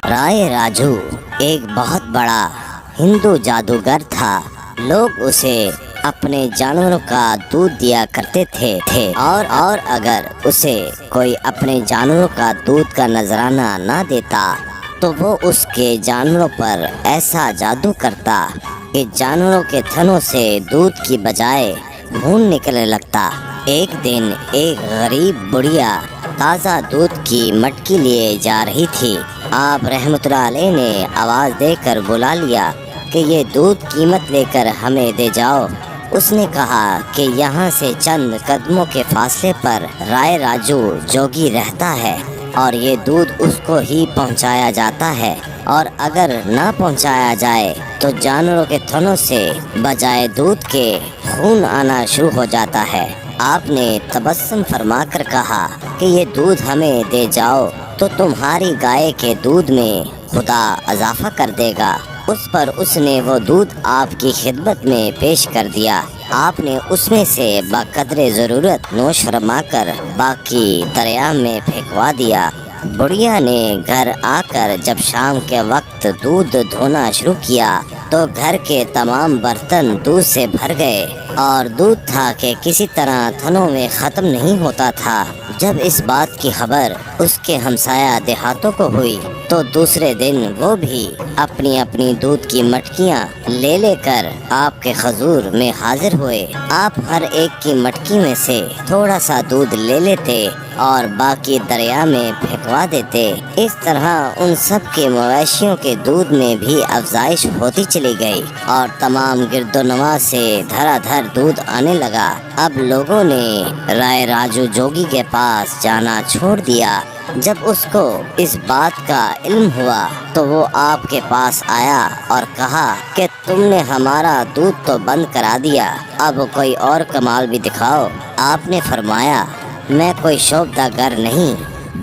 رائے راجو ایک بہت بڑا ہندو جادوگر تھا۔ لوگ اسے اپنے جانوروں کا دودھ دیا کرتے تھے اور اگر اسے کوئی اپنے جانوروں کا دودھ کا نذرانہ نہ دیتا تو وہ اس کے جانوروں پر ایسا جادو کرتا کہ جانوروں کے تھنوں سے دودھ کی بجائے خون نکلنے لگتا۔ ایک دن ایک غریب بڑھیا تازہ دودھ کی مٹکی لیے جا رہی تھی۔ آپ رحمت اللہ علیہ نے آواز دے کر بلا لیا کہ یہ دودھ قیمت لے کر ہمیں دے جاؤ۔ اس نے کہا کہ یہاں سے چند قدموں کے فاصلے پر رائے راجو جوگی رہتا ہے اور یہ دودھ اس کو ہی پہنچایا جاتا ہے، اور اگر نہ پہنچایا جائے تو جانوروں کے تھنوں سے بجائے دودھ کے خون آنا شروع ہو جاتا ہے۔ آپ نے تبسم فرما کر کہا کہ یہ دودھ ہمیں دے جاؤ تو تمہاری گائے کے دودھ میں خدا اضافہ کر دے گا۔ اس پر اس نے وہ دودھ آپ کی خدمت میں پیش کر دیا۔ آپ نے اس میں سے بقدر ضرورت نوش فرما کر باقی دریا میں پھینکوا دیا۔ بڑھیا نے گھر آ کر جب شام کے وقت دودھ دھونا شروع کیا تو گھر کے تمام برتن دودھ سے بھر گئے، اور دودھ تھا کہ کسی طرح تھنوں میں ختم نہیں ہوتا تھا۔ جب اس بات کی خبر اس کے ہمسایہ دیہاتوں کو ہوئی تو دوسرے دن وہ بھی اپنی اپنی دودھ کی مٹکیاں لے کر آپ کے حضور میں حاضر ہوئے۔ آپ ہر ایک کی مٹکی میں سے تھوڑا سا دودھ لے لیتے اور باقی دریا میں پھینکوا دیتے۔ اس طرح ان سب کے مویشیوں کے دودھ میں بھی افزائش ہوتی چلی گئی اور تمام گرد و نواح سے دھرا دھر دودھ آنے لگا۔ اب لوگوں نے رائے راجو جوگی کے پاس جانا چھوڑ دیا۔ جب اس کو اس بات کا علم ہوا تو وہ آپ کے پاس آیا اور کہا کہ تم نے ہمارا دودھ تو بند کرا دیا، اب کوئی اور کمال بھی دکھاؤ۔ آپ نے فرمایا، میں کوئی شعبدہ گر نہیں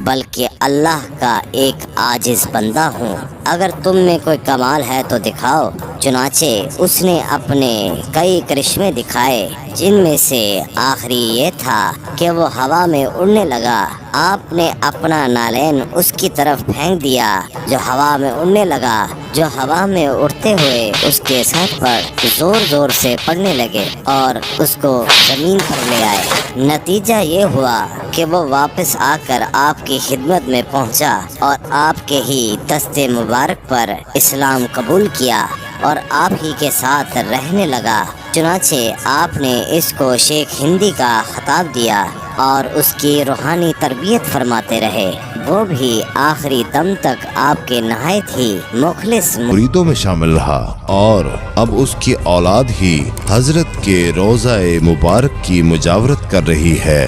بلکہ اللہ کا ایک عاجز بندہ ہوں، اگر تم میں کوئی کمال ہے تو دکھاؤ۔ چنانچہ اس نے اپنے کئی کرشمے دکھائے، جن میں سے آخری یہ تھا کہ وہ ہوا میں اڑنے لگا۔ آپ نے اپنا نالین اس کی طرف پھینک دیا جو ہوا میں اڑنے لگا، جو ہوا میں اڑتے ہوئے اس کے سر پر زور زور سے پڑنے لگے اور اس کو زمین پر لے آئے۔ نتیجہ یہ ہوا کہ وہ واپس آ کر آپ کی خدمت میں پہنچا اور آپ کے ہی دست مبارک پر اسلام قبول کیا اور آپ ہی کے ساتھ رہنے لگا۔ چنانچہ آپ نے اس کو شیخ ہندی کا خطاب دیا اور اس کی روحانی تربیت فرماتے رہے۔ وہ بھی آخری دم تک آپ کے نہایت ہی مخلص مریدوں میں شامل رہا، اور اب اس کی اولاد ہی حضرت کے روضہ مبارک کی مجاورت کر رہی ہے۔